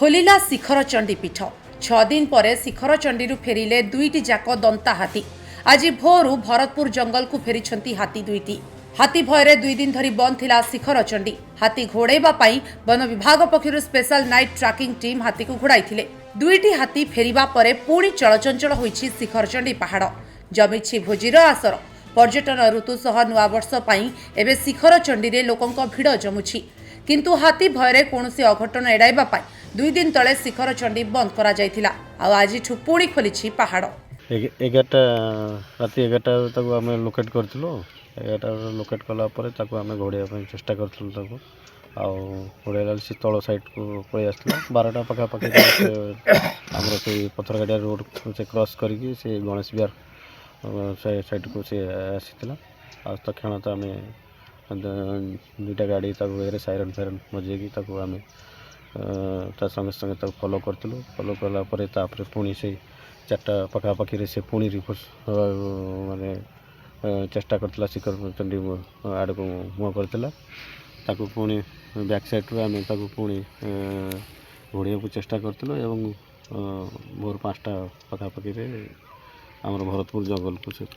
खोलिला शिखरचंडी पीठ 6 दिन पर शिखरचंडी फेरिले दुईटी जाक दंता हाथी। आज भोरु भरतपुर जंगल को फेरी हाथी दुईटी। हाथी भयरे 2 दिन धरी बंद थिला शिखरचंडी। हाथी घोड़ाइबा पई वन विभाग पक्षरु स्पेशल नाइट ट्रैकिंग टीम हाथी को घोड़ाइथिले। दुईटी हाथी फेरिबा परे पुणी चलचंचल होईछि शिखरचंडी पहाड़। जमिछि भोजीर आसर। पर्यटन ऋतु सह नुआ वर्ष पई एबे शिखरचंडी रे लोकंक भिड़ जमुछि। किंतु हाथी भयरे कोनोसी अघटन एडाइबा पई 2 दिन तले शिखरचंडी बंद करा जायथिला। आज पुणी खोलिछि पहाड़। 11टा राति 11टा ताको आमे लोकेट करथिलो। 11टा लोकेट कला परे ताको आमे घोड़िया ପାଇଁ चेष्टा करथिलो। ताको आउ घोड़िया से तळ साइड को पळै आसला। 12टा पका पके हमरो से पत्थर गाडिया रोड से क्रॉस करके से गणेश बिहार साइड को से आसीथिला। आ तखण त आमे दुईटा गाड़ी ताको एरे साइरन फेरन मजे की ताको आमे ता संगे संगे ताको फॉलो करथिलो। फॉलो कला परे तापरे पुणी से 4टा पखापाखि से पुणी रिपोर्ट माने चेष्टा करथिला। शिखरचंडी आड़ को मुँह करथिला। ताको पुणी बैक साइड रे आमे ताको पुणी घोड़िया को चेष्टा करथिलो एवं भोर 5टा पखापाखि रे हमर भरतपुर जंगल को से